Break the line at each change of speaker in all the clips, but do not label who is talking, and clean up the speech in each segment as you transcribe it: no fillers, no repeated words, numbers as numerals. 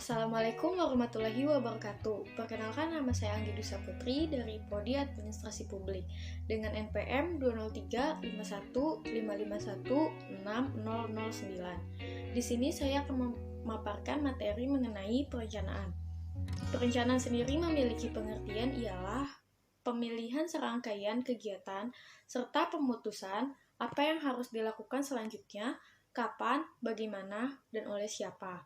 Assalamualaikum warahmatullahi wabarakatuh. Perkenalkan, nama saya Anggi Dusa Putri dari Prodi Administrasi Publik dengan NPM 2035155160009. Di sini saya akan memaparkan materi mengenai perencanaan. Perencanaan sendiri memiliki pengertian ialah pemilihan serangkaian kegiatan serta pemutusan apa yang harus dilakukan selanjutnya, kapan, bagaimana, dan oleh siapa.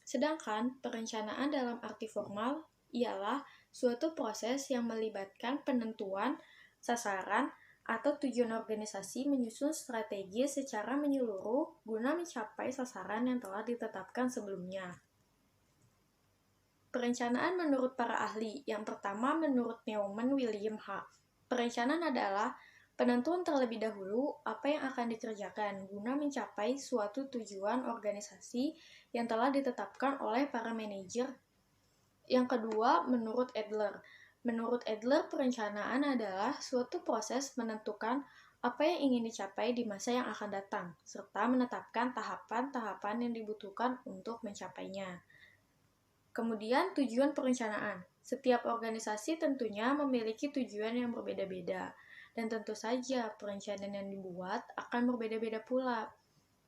Sedangkan perencanaan dalam arti formal ialah suatu proses yang melibatkan penentuan, sasaran, atau tujuan organisasi menyusun strategi secara menyeluruh guna mencapai sasaran yang telah ditetapkan sebelumnya. Perencanaan menurut para ahli. Yang pertama menurut Neumann William H. Perencanaan adalah penentuan terlebih dahulu apa yang akan dikerjakan guna mencapai suatu tujuan organisasi yang telah ditetapkan oleh para manajer. Yang kedua, menurut Adler. Menurut Adler, perencanaan adalah suatu proses menentukan apa yang ingin dicapai di masa yang akan datang, serta menetapkan tahapan-tahapan yang dibutuhkan untuk mencapainya. Kemudian, tujuan perencanaan. Setiap organisasi tentunya memiliki tujuan yang berbeda-beda. Dan tentu saja perencanaan yang dibuat akan berbeda-beda pula.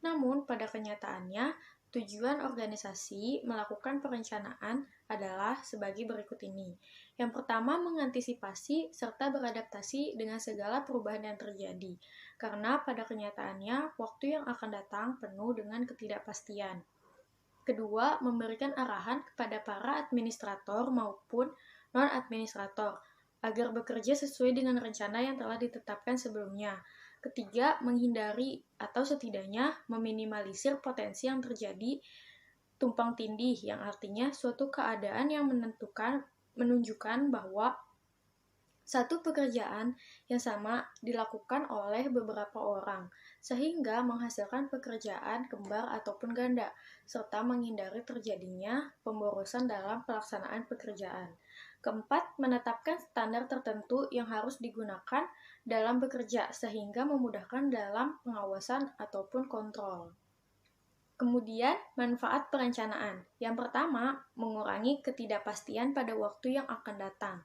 Namun, pada kenyataannya, tujuan organisasi melakukan perencanaan adalah sebagai berikut ini. Yang pertama, mengantisipasi serta beradaptasi dengan segala perubahan yang terjadi. Karena pada kenyataannya, waktu yang akan datang penuh dengan ketidakpastian. Kedua, memberikan arahan kepada para administrator maupun non-administrator agar bekerja sesuai dengan rencana yang telah ditetapkan sebelumnya. Ketiga, menghindari atau setidaknya meminimalisir potensi yang terjadi tumpang tindih, yang artinya suatu keadaan yang menunjukkan bahwa satu pekerjaan yang sama dilakukan oleh beberapa orang, sehingga menghasilkan pekerjaan kembar ataupun ganda, serta menghindari terjadinya pemborosan dalam pelaksanaan pekerjaan. Keempat, menetapkan standar tertentu yang harus digunakan dalam bekerja, sehingga memudahkan dalam pengawasan ataupun kontrol. Kemudian, manfaat perencanaan. Yang pertama, mengurangi ketidakpastian pada waktu yang akan datang.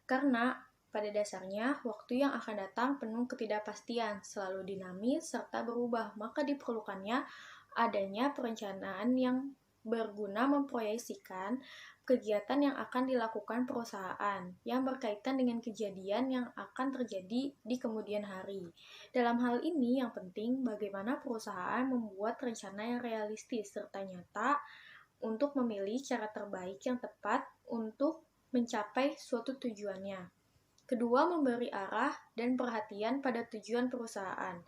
Karena pada dasarnya, waktu yang akan datang penuh ketidakpastian, selalu dinamis serta berubah, maka diperlukannya adanya perencanaan yang berguna memproyeksikan kegiatan yang akan dilakukan perusahaan yang berkaitan dengan kejadian yang akan terjadi di kemudian hari. Dalam hal ini, yang penting bagaimana perusahaan membuat rencana yang realistis serta nyata untuk memilih cara terbaik yang tepat untuk mencapai suatu tujuannya. Kedua, memberi arah dan perhatian pada tujuan perusahaan.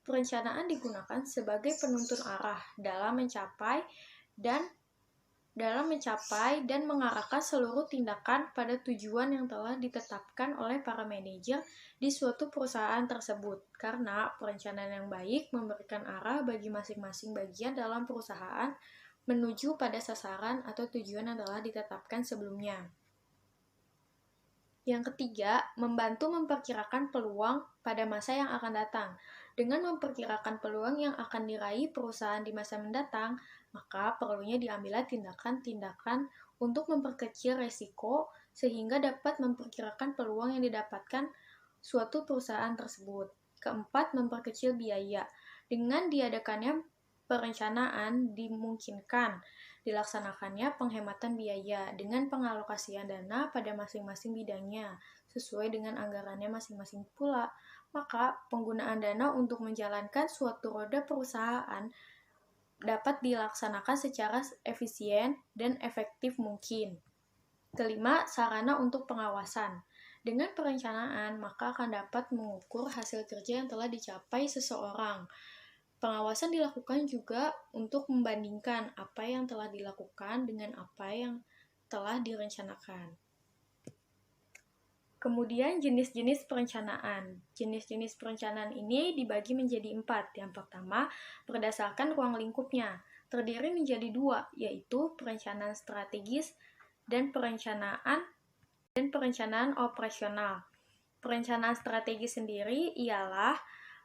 Perencanaan digunakan sebagai penuntun arah dalam mencapai dan mengarahkan seluruh tindakan pada tujuan yang telah ditetapkan oleh para manajer di suatu perusahaan tersebut. Karena perencanaan yang baik memberikan arah bagi masing-masing bagian dalam perusahaan menuju pada sasaran atau tujuan yang telah ditetapkan sebelumnya. Yang ketiga, membantu memperkirakan peluang pada masa yang akan datang. Dengan memperkirakan peluang yang akan diraih perusahaan di masa mendatang, maka perlunya diambillah tindakan-tindakan untuk memperkecil resiko sehingga dapat memperkirakan peluang yang didapatkan suatu perusahaan tersebut. Keempat, memperkecil biaya. Dengan diadakannya perencanaan dimungkinkan dilaksanakannya penghematan biaya dengan pengalokasian dana pada masing-masing bidangnya sesuai dengan anggarannya masing-masing pula. Maka penggunaan dana untuk menjalankan suatu roda perusahaan dapat dilaksanakan secara efisien dan efektif mungkin. Kelima, sarana untuk pengawasan. Dengan perencanaan, maka akan dapat mengukur hasil kerja yang telah dicapai seseorang. Pengawasan dilakukan juga untuk membandingkan apa yang telah dilakukan dengan apa yang telah direncanakan. Kemudian jenis-jenis perencanaan. Jenis-jenis perencanaan ini dibagi menjadi 4. Yang pertama, berdasarkan ruang lingkupnya. Terdiri menjadi 2, yaitu perencanaan strategis dan perencanaan operasional. Perencanaan strategis sendiri ialah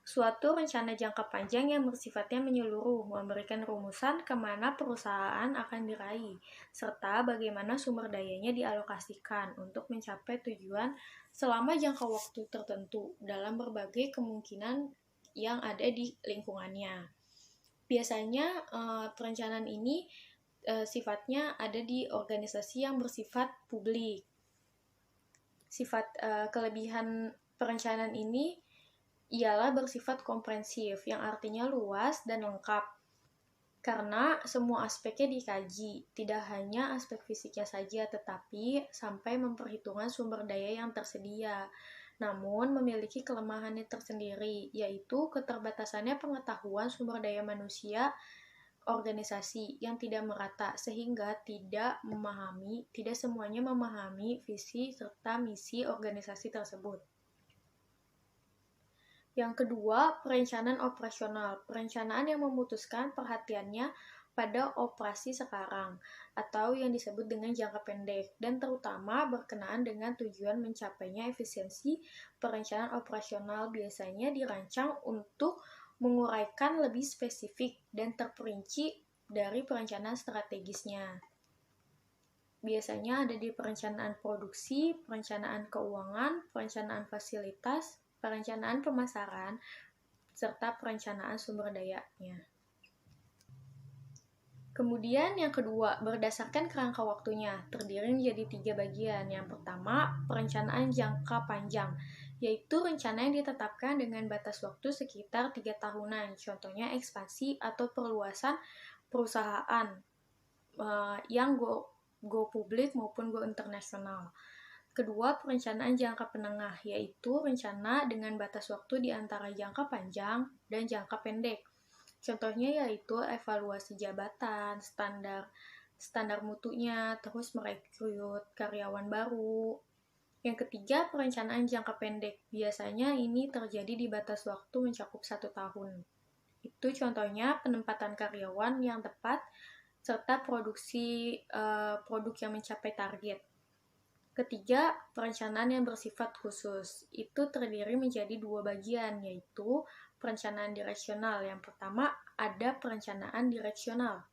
Suatu rencana jangka panjang yang bersifatnya menyeluruh, memberikan rumusan kemana perusahaan akan diraih, serta bagaimana sumber dayanya dialokasikan untuk mencapai tujuan selama jangka waktu tertentu dalam berbagai kemungkinan yang ada di lingkungannya. Biasanya perencanaan ini sifatnya ada di organisasi yang bersifat publik. Kelebihan perencanaan ini ialah bersifat komprehensif, yang artinya luas dan lengkap. Karena semua aspeknya dikaji, tidak hanya aspek fisiknya saja, tetapi sampai memperhitungkan sumber daya yang tersedia. Namun memiliki kelemahannya tersendiri, yaitu keterbatasannya pengetahuan sumber daya manusia organisasi yang tidak merata, sehingga tidak semuanya memahami visi serta misi organisasi tersebut. Yang kedua, perencanaan operasional. Perencanaan yang memutuskan perhatiannya pada operasi sekarang, atau yang disebut dengan jangka pendek, dan terutama berkenaan dengan tujuan mencapainya. Efisiensi perencanaan operasional biasanya dirancang untuk menguraikan lebih spesifik dan terperinci dari perencanaan strategisnya. Biasanya ada di perencanaan produksi, perencanaan keuangan, perencanaan fasilitas, perencanaan pemasaran, serta perencanaan sumber dayanya. Kemudian yang kedua, berdasarkan kerangka waktunya, terdiri menjadi 3 bagian. Yang pertama, perencanaan jangka panjang, yaitu rencana yang ditetapkan dengan batas waktu sekitar 3 tahunan. Contohnya ekspansi atau perluasan perusahaan yang go publik maupun go internasional. Kedua, perencanaan jangka penengah, yaitu rencana dengan batas waktu di antara jangka panjang dan jangka pendek. Contohnya yaitu evaluasi jabatan, standar mutunya, terus merekrut karyawan baru. Yang ketiga, perencanaan jangka pendek. Biasanya ini terjadi di batas waktu mencakup 1 tahun. Itu contohnya penempatan karyawan yang tepat, serta produksi produk yang mencapai target. Ketiga, perencanaan yang bersifat khusus. Itu terdiri menjadi 2 bagian, yaitu perencanaan direksional. Yang pertama, ada perencanaan direksional,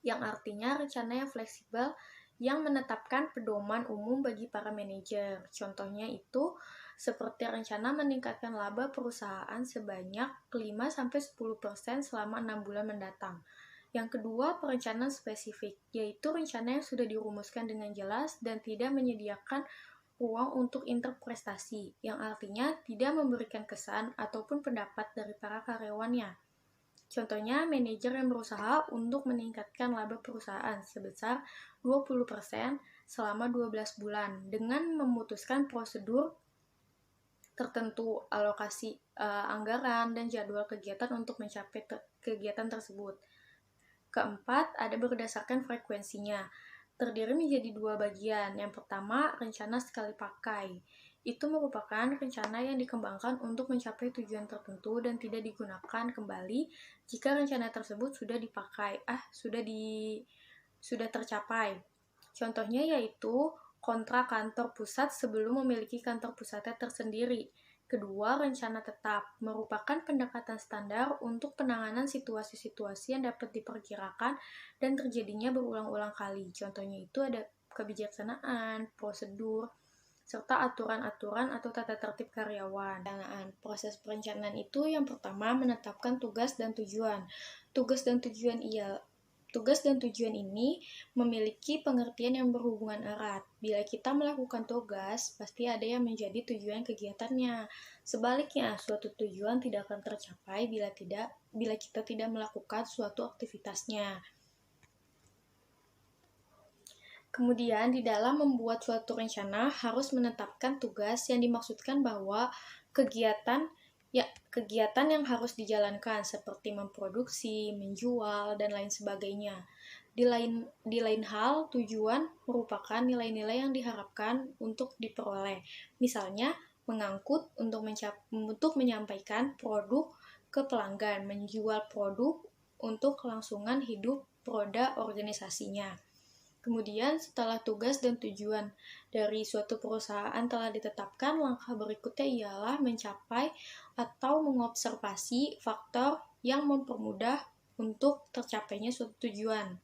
yang artinya rencana yang fleksibel yang menetapkan pedoman umum bagi para manajer. Contohnya itu seperti rencana meningkatkan laba perusahaan sebanyak 5-10% selama 6 bulan mendatang. Yang kedua, perencanaan spesifik, yaitu rencana yang sudah dirumuskan dengan jelas dan tidak menyediakan ruang untuk interpretasi, yang artinya tidak memberikan kesan ataupun pendapat dari para karyawannya. Contohnya, manajer yang berusaha untuk meningkatkan laba perusahaan sebesar 20% selama 12 bulan dengan memutuskan prosedur tertentu, alokasi anggaran, dan jadwal kegiatan untuk mencapai kegiatan tersebut. Keempat, ada berdasarkan frekuensinya. Terdiri menjadi 2 bagian. Yang pertama, rencana sekali pakai. Itu merupakan rencana yang dikembangkan untuk mencapai tujuan tertentu dan tidak digunakan kembali jika rencana tersebut sudah dipakai, sudah tercapai. Contohnya yaitu kontrak kantor pusat sebelum memiliki kantor pusatnya tersendiri. Kedua, rencana tetap merupakan pendekatan standar untuk penanganan situasi-situasi yang dapat diperkirakan dan terjadinya berulang-ulang kali. Contohnya itu ada kebijaksanaan, prosedur, serta aturan-aturan atau tata tertib karyawan. Proses perencanaan itu yang pertama menetapkan tugas dan tujuan. Tugas dan tujuan ini memiliki pengertian yang berhubungan erat. Bila kita melakukan tugas, pasti ada yang menjadi tujuan kegiatannya. Sebaliknya, suatu tujuan tidak akan tercapai bila kita tidak melakukan suatu aktivitasnya. Kemudian, di dalam membuat suatu rencana harus menetapkan tugas yang dimaksudkan bahwa kegiatan yang harus dijalankan seperti memproduksi, menjual, dan lain sebagainya. Di lain hal, tujuan merupakan nilai-nilai yang diharapkan untuk diperoleh. Misalnya, mengangkut untuk menyampaikan produk ke pelanggan, menjual produk untuk kelangsungan hidup roda organisasinya. Kemudian setelah tugas dan tujuan dari suatu perusahaan telah ditetapkan, langkah berikutnya ialah mencapai atau mengobservasi faktor yang mempermudah untuk tercapainya suatu tujuan.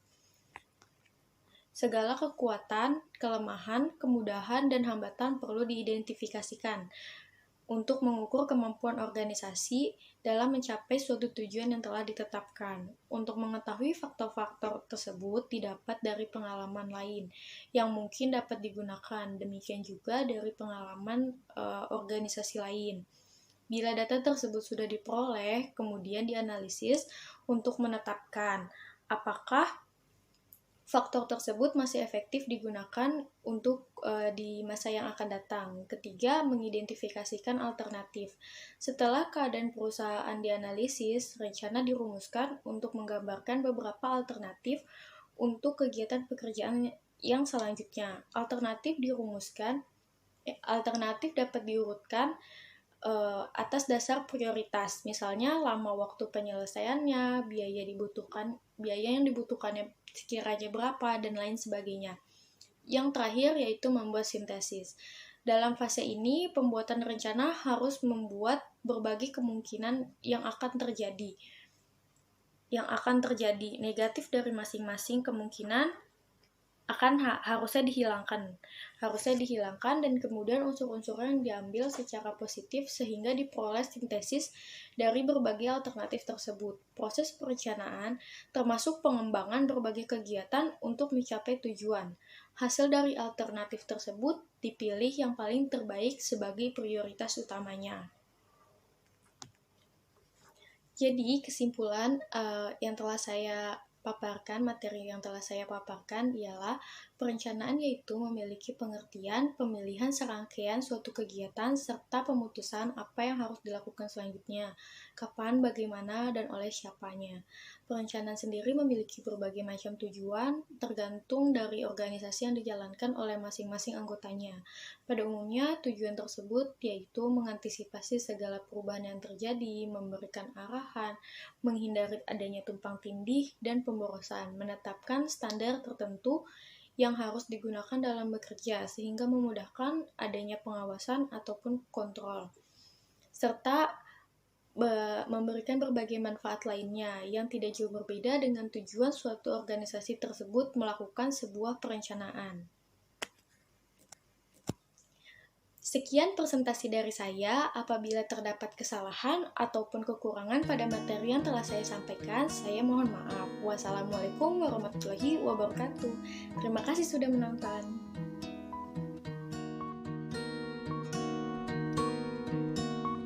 Segala kekuatan, kelemahan, kemudahan, dan hambatan perlu diidentifikasikan untuk mengukur kemampuan organisasi dalam mencapai suatu tujuan yang telah ditetapkan. Untuk mengetahui faktor-faktor tersebut didapat dari pengalaman lain yang mungkin dapat digunakan, demikian juga dari pengalaman organisasi lain. Bila data tersebut sudah diperoleh, kemudian dianalisis untuk menetapkan apakah faktor tersebut masih efektif digunakan untuk di masa yang akan datang. Ketiga, mengidentifikasikan alternatif. Setelah keadaan perusahaan dianalisis, rencana dirumuskan untuk menggambarkan beberapa alternatif untuk kegiatan pekerjaan yang selanjutnya. Alternatif dapat diurutkan atas dasar prioritas, misalnya lama waktu penyelesaiannya, biaya yang dibutuhkannya sekiranya berapa, dan lain sebagainya. Yang terakhir yaitu membuat sintesis. Dalam fase ini, pembuatan rencana harus membuat berbagai kemungkinan yang akan terjadi. Negatif dari masing-masing kemungkinan harusnya dihilangkan dan kemudian unsur-unsur yang diambil secara positif sehingga diperoleh sintesis dari berbagai alternatif tersebut. Proses perencanaan termasuk pengembangan berbagai kegiatan untuk mencapai tujuan. Hasil dari alternatif tersebut dipilih yang paling terbaik sebagai prioritas utamanya. Jadi kesimpulan materi yang telah saya paparkan ialah perencanaan yaitu memiliki pengertian, pemilihan serangkaian suatu kegiatan, serta pemutusan apa yang harus dilakukan selanjutnya, kapan, bagaimana, dan oleh siapanya. Perencanaan sendiri memiliki berbagai macam tujuan, tergantung dari organisasi yang dijalankan oleh masing-masing anggotanya. Pada umumnya, tujuan tersebut yaitu mengantisipasi segala perubahan yang terjadi, memberikan arahan, menghindari adanya tumpang tindih dan pemborosan, menetapkan standar tertentu yang harus digunakan dalam bekerja sehingga memudahkan adanya pengawasan ataupun kontrol, serta memberikan berbagai manfaat lainnya yang tidak jauh berbeda dengan tujuan suatu organisasi tersebut melakukan sebuah perencanaan. Sekian presentasi dari saya. Apabila terdapat kesalahan ataupun kekurangan pada materi yang telah saya sampaikan, saya mohon maaf. Wassalamualaikum warahmatullahi wabarakatuh. Terima kasih sudah menonton.